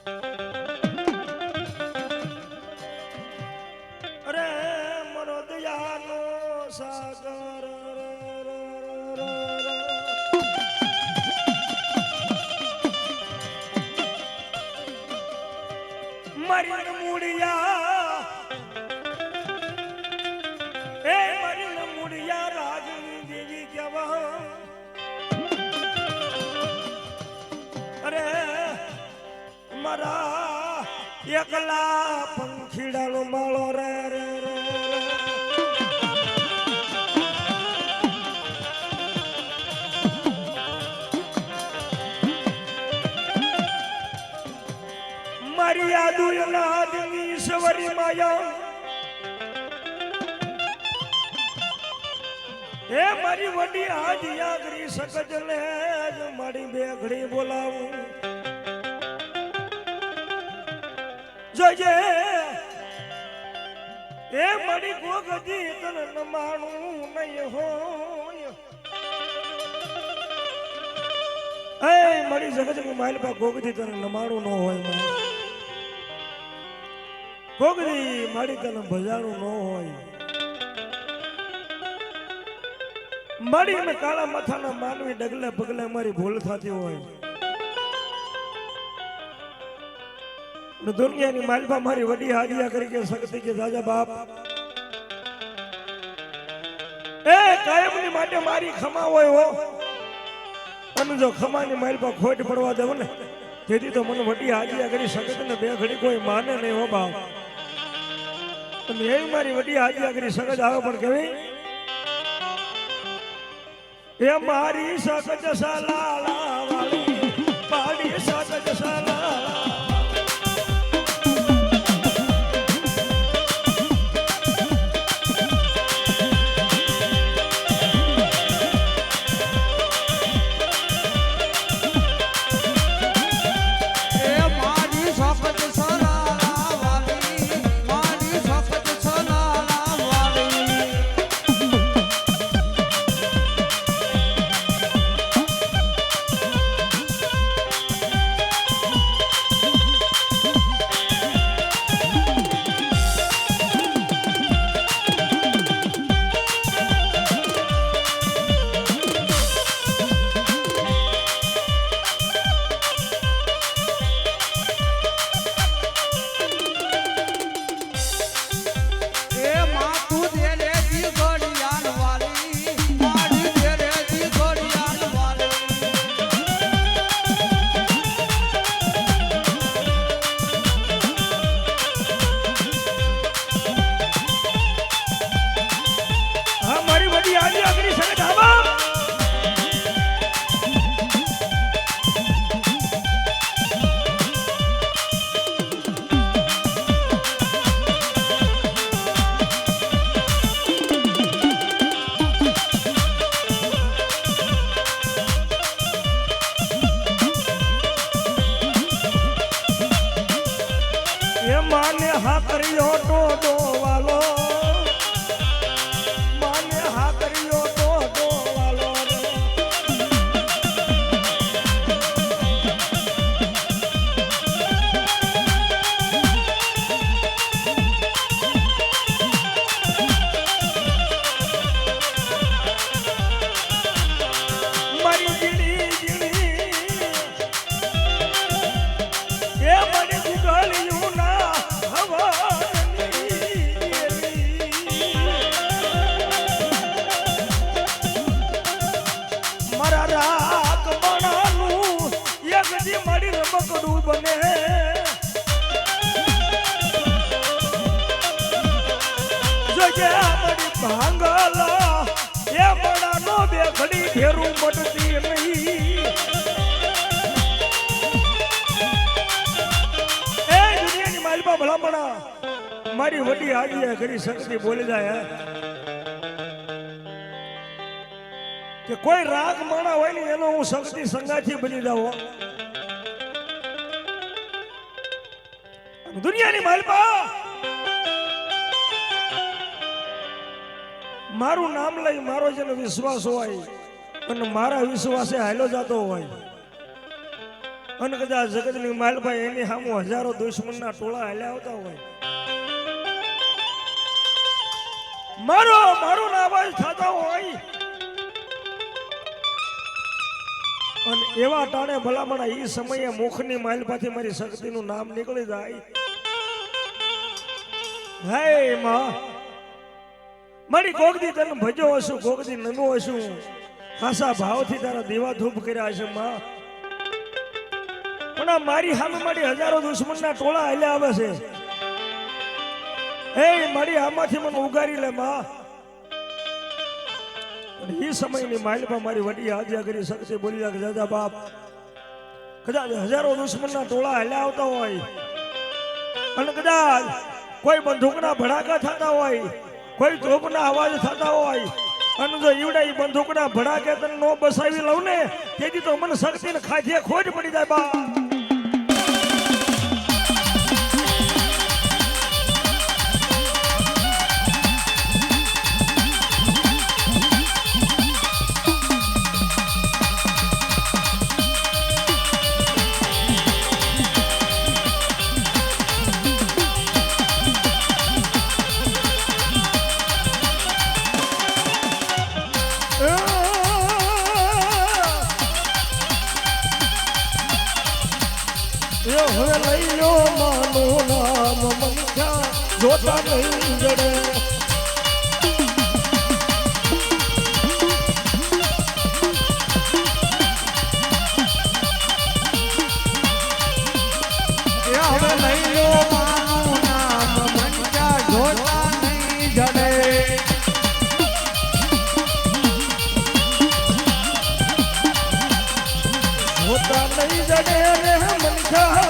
અરે મરો દયાનો સાગર મારી મૂળિયા એ મારી મૂળિયા રાજની દેવી કહેવા અરે મારા એકલા પંખીડાનો માળો રે રે રે મારી યાદુ અનાદની ઈશ્વરી માયા હે મારી વડી આજ યાગરી સકજ ને મારી બેઘડી બોલાવું જોજે એ મારી ગોગજી તન નમાણું નહીં હોય એ મારી જગતની માઇલ પા ગોગજી તન નમાણું ન હોય ગોગજી મારી તને ભજાણું ન હોય મારી મેં કાળા માથાના માનવી ડગલે પગલે મારી ભૂલ થતી હોય દુનિયાની માલપા મારી વડી હાજિયા કરી કે શક્તિ કે રાજા બાપ એ કાયમની માટે મારી ખમા હોય હો અને જો ખમાની માલપા ખોટ પડવા દેવ ને તેથી તો મને વડી હાજિયા કરી શકત ને બે ઘડી કોઈ માને નહીં હો બાપ તમે એવી મારી વડી હાજિયા કરી શકત આવે પણ કેવી એ મારી સકજ સલાલા વાળી મારી સકજ સલાલા માને હા કર્યો તો વાલો માને હા કર્યો તો વાલો મારી જીડી જીડી એ મને ગુગળ્યું ના મારા રાગ બનાનું યગજી મારી રમકડું બને જોજે મારી ભાંગલ એ બડાનો બે ઘડી ફેરું મટતી નહીં એ દુનિયાની માલપા ભલામણા મારી વડી હાજી ઘડી શક્તિ બોલી જાય કે કોઈ રાગ માણા હોય ને એનો હું શક્તિ સંગાથી બની જાઉં દુનિયાની માલપા મારું નામ લઈ મારો જેનો વિશ્વાસ હોય અને મારા વિશ્વાસે હાલો જતો હોય અને કદાચ જગતની માલભાઈ એની સામુ હજારો દુશ્મનના ટોળા હાલ્યા આવતા હોય, મારો મારો ના અવાજ થતા હોય, અને એવા ટાણે ભલામણા એ સમયે મુખની માલપાથી મારી શક્તિનું નામ નીકળી જાય. હે માં, મારી કોકદી તને ભજો હશું, કોકદી નમો હશું, ખાસા ભાવથી તારા દીવા ધૂપ કર્યા હશે માં. પણ મારી સામે મારી હજારો દુશ્મનના ટોળા હાલ્યા આવે છે. હે મારી આમાંથી મને ઉગારી લે માં. એ સમયની માલપા મારી વડી હાજ્યા કરી શકશે. બોલી લાગે દાદા બાપ, કદાચ હજારો દુશ્મનના ટોળા હાલ્યા આવતા હોય, અને કદાચ કોઈ બંદૂકના ભડાકા થતા હોય, કોઈ તોપના અવાજ થતા હોય, અને જો ઈવડા ઈ બંદૂકના ભડાકે તને નો બસાવી લઉં ને, તેથી તો મને શક્તિને ખાધે ખોજ પડી જાય બા. હવે લઈ લો માનું નામ મનખ્યા જોતા નહીં જડે. હવે લઈ લો માનું નામ મનખ્યા જોતા નહીં જડે. જોતા નહીં જડે રે મનખ્યા,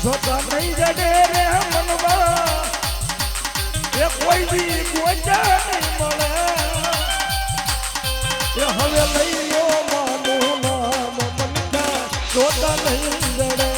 જોતા નહીં જડે રે મનવા, એ કોઈ દી ગોજા નહીં મળે. એ હવે લઈ લો માનું નામ મનખ્યા જોતા નહીં જડે.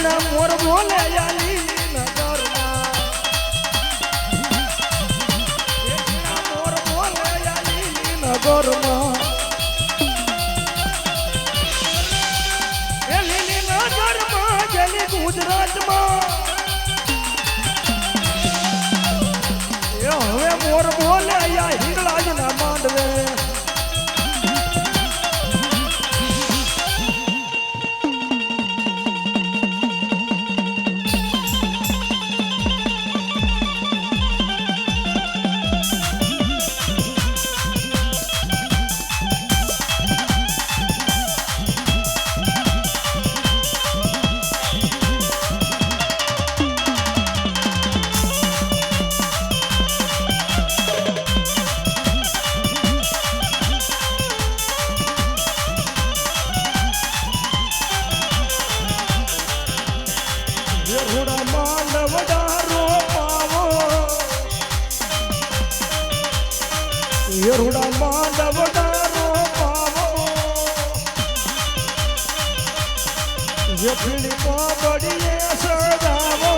એના મોર બોલે યાલી નગરમાં એના મોર બોલે યાલી નગરમાં એ લીલી નગરમાં જેલી ગુજરાતમાં એ હવે મોર બોલે યા હિંગળાજના માંડવે યરુડા માંડવડારો પાવો જે પીડી પાબડીએ સગાવો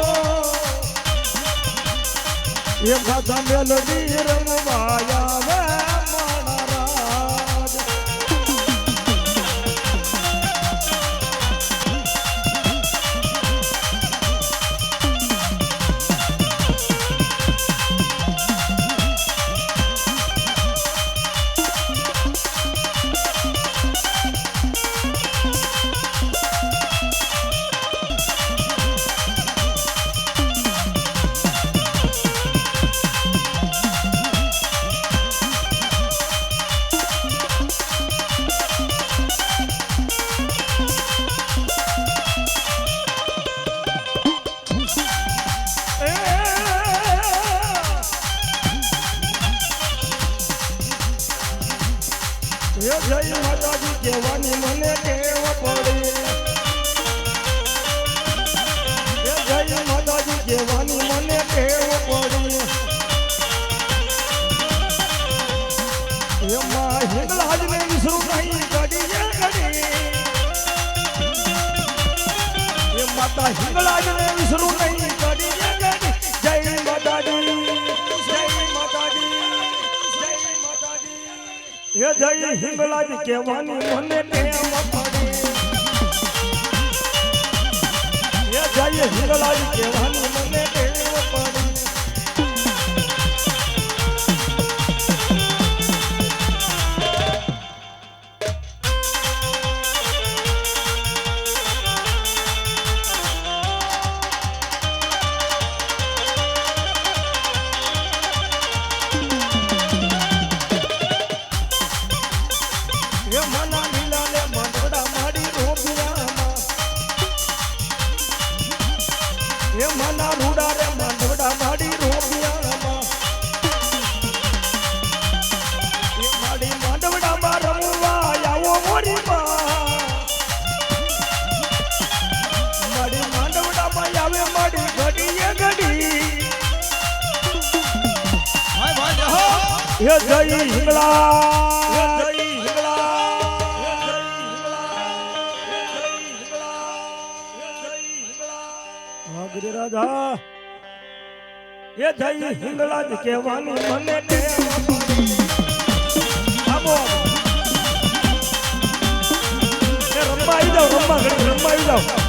એ માથા મેલડી રમવાયા વે માણારાજ જય માતાજી કહેવાની મને ટેવ પડી જય માતાજી કહેવાની મને ટેવ પડી એમાં હિંગળાજને વિસરું નહીં ઘડીએ ઘડી એ માતા હિંગળાજને વિસરું નહીં ઘડીએ ઘડી જય માતાજી જય માતાજી જય માતાજી હે જય હિંગળાજ કહેવાની મને ટેવ પડી હે જય હિંગળાજ કહેવાની મને ટેવ પડી એ મના લીલાને માંડવડા માડી રોપિયામાં એ મના રૂડા રે માંડવડા માડી રોપિયામાં એ માડી માંડવડામાં રમવા આવો મોરી માં માડી માંડવડામાં આવે માડી ઘડીએ ઘડી હે જય હિંગળા રાજા એ જય હિંગળાજ કહેવાની મને ટેવ પડી આવો એ રમવા આવી જાઓ રમવા ઘડી રમવા આવી જાઓ